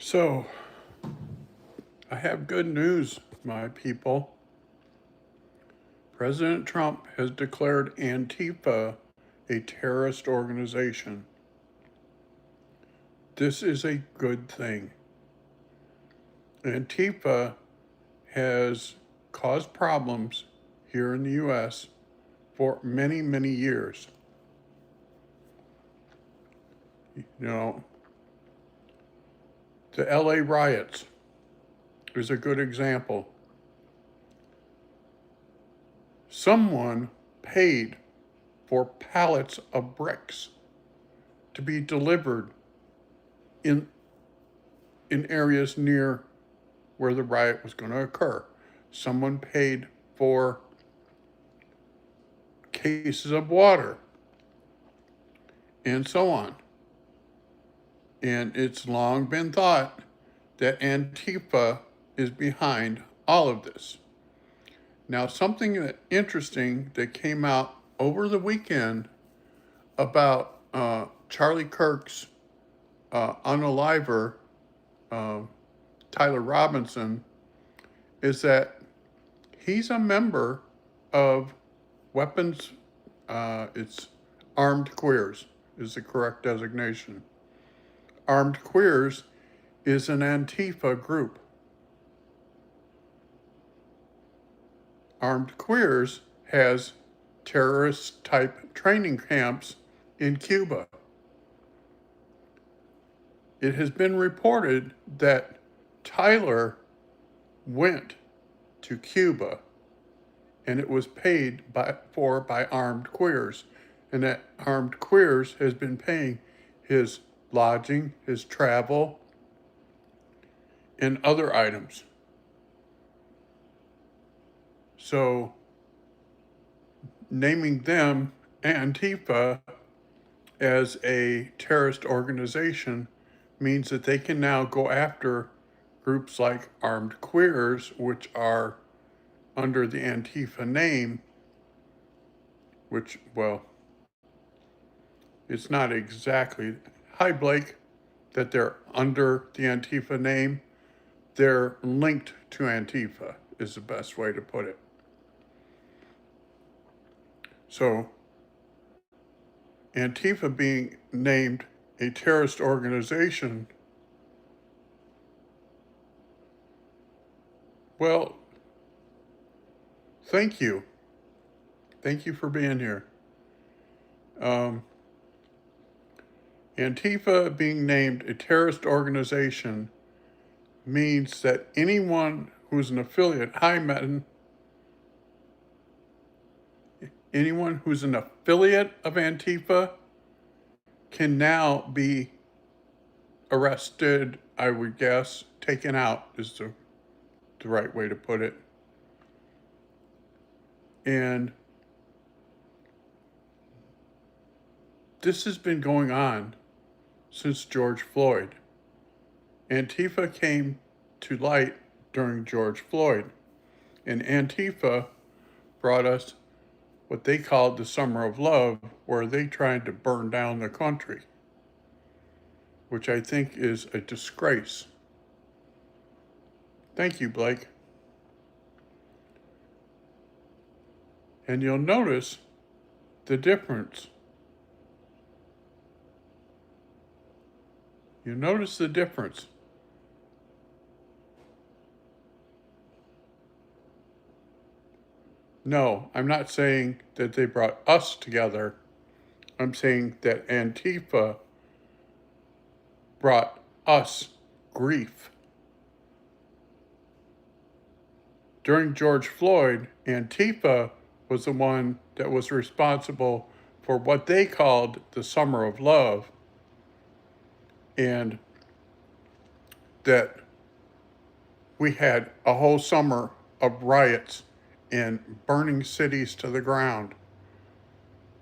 So, I have good news, my people. President Trump has declared Antifa a terrorist organization. This is a good thing. Antifa has caused problems here in the U.S. for many, many years. You know, the LA riots is a good example. Someone paid for pallets of bricks to be delivered in areas near where the riot was going to occur. Someone paid for cases of water and so on. And it's long been thought that Antifa is behind all of this. Now, something interesting that came out over the weekend about Charlie Kirk's unaliver, uh, Tyler Robinson, is that he's a member of weapons, it's armed queers is the correct designation. Armed queers is an Antifa group. Armed queers has terrorist type training camps in Cuba. It has been reported that Tyler went to Cuba and it was paid for by armed queers, and that armed queers has been paying his lodging, his travel, and other items. So naming them Antifa as a terrorist organization means that they can now go after groups like armed queers, which are under the Antifa name, which, well, it's not exactly, hi Blake, that they're under the Antifa name. They're linked to Antifa, is the best way to put it. So, Antifa being named a terrorist organization, well, thank you. Thank you for being here. Um, Antifa being named a terrorist organization means that anyone who's an affiliate, hi Metin, anyone who's an affiliate of Antifa can now be arrested, I would guess, taken out is the right way to put it. And this has been going on since George Floyd. Antifa came to light during George Floyd, and Antifa brought us what they called the Summer of Love, where they tried to burn down the country, which I think is a disgrace. Thank you, Blake. And you'll notice the difference. You notice the difference. No, I'm not saying that they brought us together. I'm saying that Antifa brought us grief. During George Floyd, Antifa was the one that was responsible for what they called the Summer of Love, and that we had a whole summer of riots and burning cities to the ground.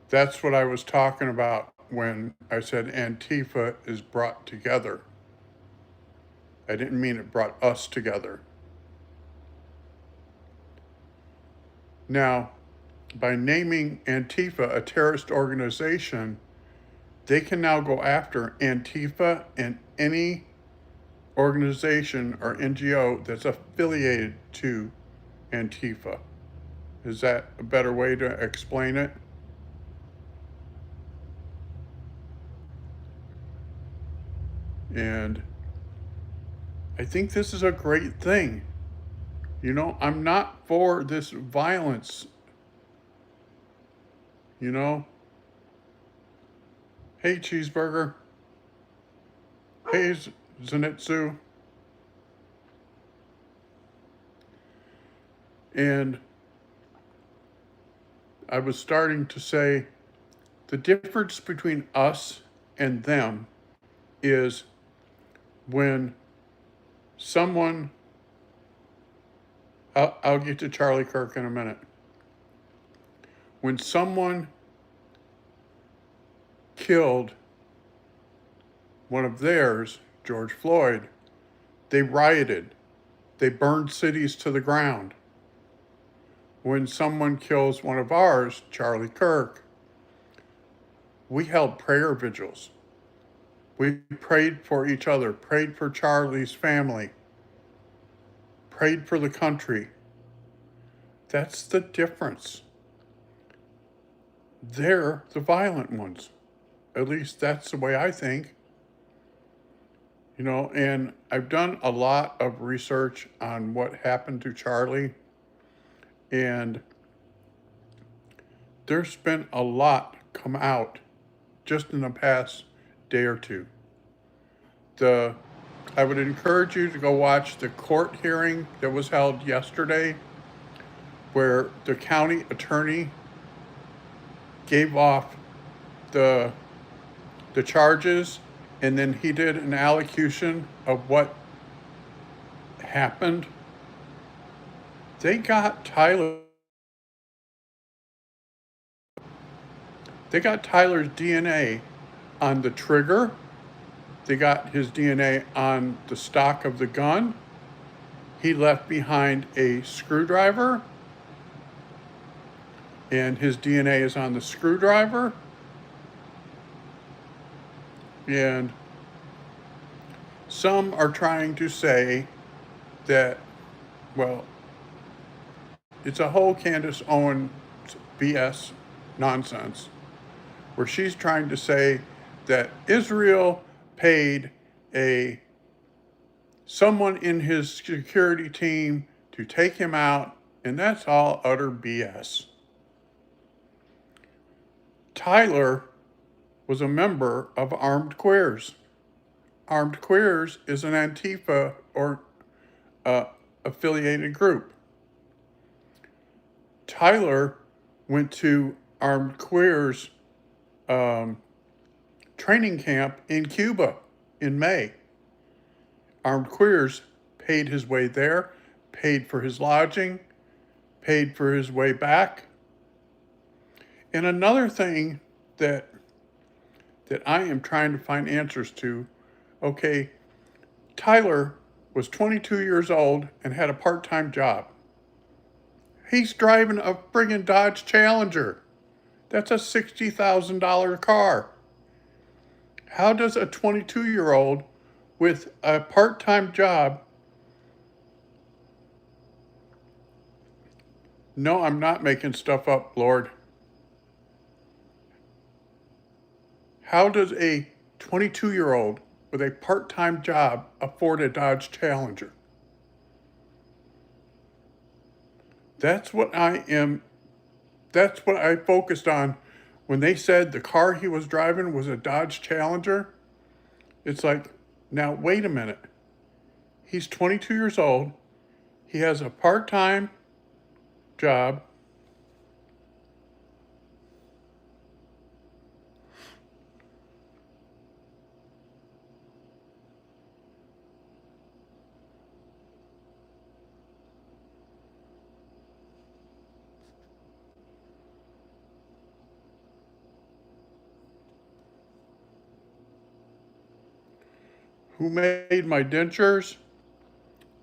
That's what I was talking about when I said Antifa is brought together. I didn't mean it brought us together. Now, by naming Antifa a terrorist organization, they can now go after Antifa and any organization or NGO that's affiliated to Antifa. Is that a better way to explain it? And I think this is a great thing. You know, I'm not for this violence. You know, hey, Cheeseburger. Hey, Zenitsu. And I was starting to say the difference between us and them is when someone, I'll get to Charlie Kirk in a minute. When someone killed one of theirs, George Floyd, they rioted. They burned cities to the ground. When someone kills one of ours, Charlie Kirk, we held prayer vigils. We prayed for each other, prayed for Charlie's family, prayed for the country. That's the difference. They're the violent ones. At least that's the way I think. You know, and I've done a lot of research on what happened to Charlie, and there's been a lot come out just in the past day or two. The I would encourage you to go watch the court hearing that was held yesterday where the county attorney gave off the the charges and then he did an allocution of what happened. They got Tyler they got Tyler's DNA on the trigger. They got his DNA on the stock of the gun. He left behind a screwdriver, and his DNA is on the screwdriver. And some are trying to say that, well, it's a whole Candace Owens BS nonsense, where she's trying to say that Israel paid a someone in his security team to take him out, and that's all utter BS. Tyler was a member of Armed Queers. Armed Queers is an Antifa or affiliated group. Tyler went to Armed Queers training camp in Cuba in May. Armed Queers paid his way there, paid for his lodging, paid for his way back. And another thing that I am trying to find answers to, okay, Tyler was 22 years old and had a part-time job. He's driving a friggin' Dodge Challenger. That's a $60,000 car. How does a 22-year-old with a part-time job? No, I'm not making stuff up, Lord. How does a 22-year-old with a part-time job afford a Dodge Challenger? That's what that's what I focused on when they said the car he was driving was a Dodge Challenger. It's like, now wait a minute. He's 22 years old. He has a part-time job. Who made my dentures?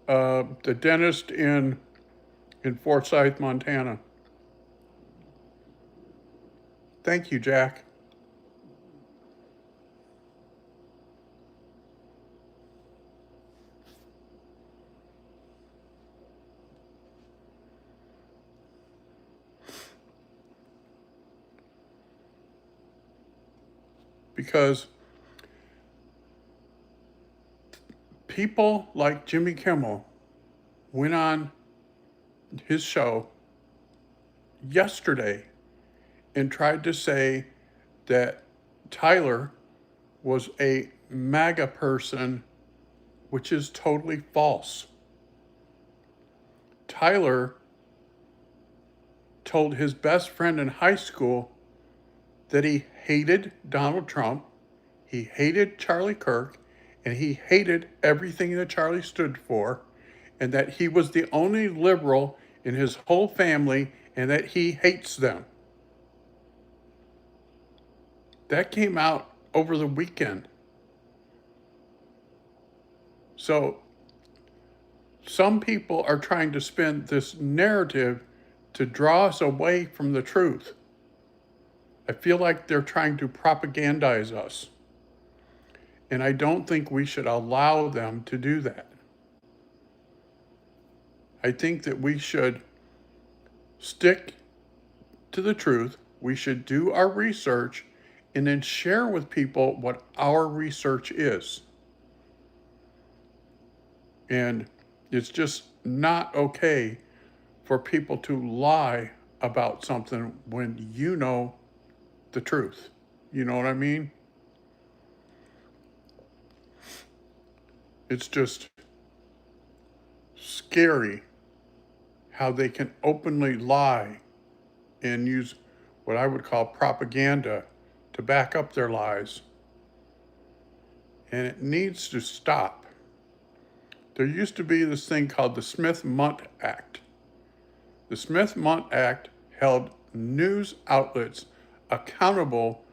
The dentist in Forsyth, Montana. Thank you, Jack. because people like Jimmy Kimmel went on his show yesterday and tried to say that Tyler was a MAGA person, which is totally false. Tyler told his best friend in high school that he hated Donald Trump, he hated Charlie Kirk, and he hated everything that Charlie stood for, and that he was the only liberal in his whole family and that he hates them. That came out over the weekend. So some people are trying to spin this narrative to draw us away from the truth. I feel like they're trying to propagandize us. And I don't think we should allow them to do that. I think that we should stick to the truth. We should do our research and then share with people what our research is. And it's just not okay for people to lie about something when you know the truth. You know what I mean? It's just scary how they can openly lie and use what I would call propaganda to back up their lies. And it needs to stop. There used to be this thing called the Smith-Mundt Act. The Smith-Mundt Act held news outlets accountable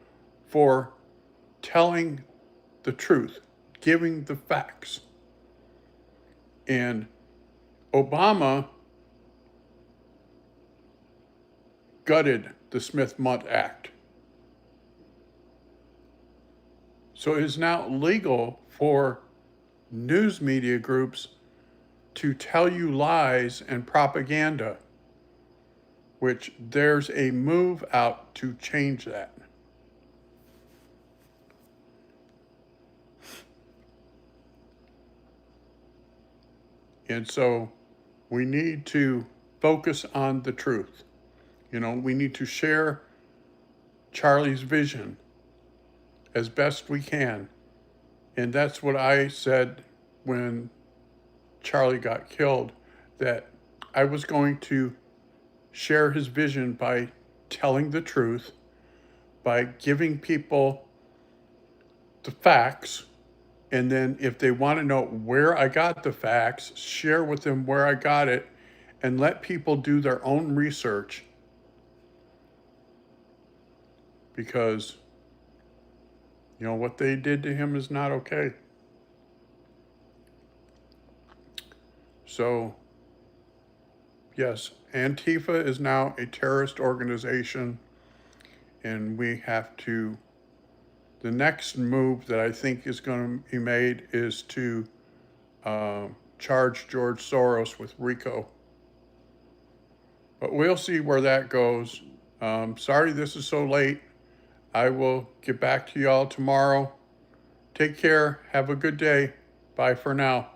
for telling the truth, giving the facts. And Obama gutted the Smith-Mundt Act. So it is now legal for news media groups to tell you lies and propaganda, which there's a move out to change that. And so we need to focus on the truth. You know, we need to share Charlie's vision as best we can. And that's what I said when Charlie got killed, that I was going to share his vision by telling the truth, by giving people the facts, and then if they want to know where I got the facts, share with them where I got it, and let people do their own research. Because, you know, what they did to him is not okay. So, yes, Antifa is now a terrorist organization, and we have to, the next move that I think is going to be made is to charge George Soros with RICO. But we'll see where that goes. Sorry this is so late. I will get back to y'all tomorrow. Take care. Have a good day. Bye for now.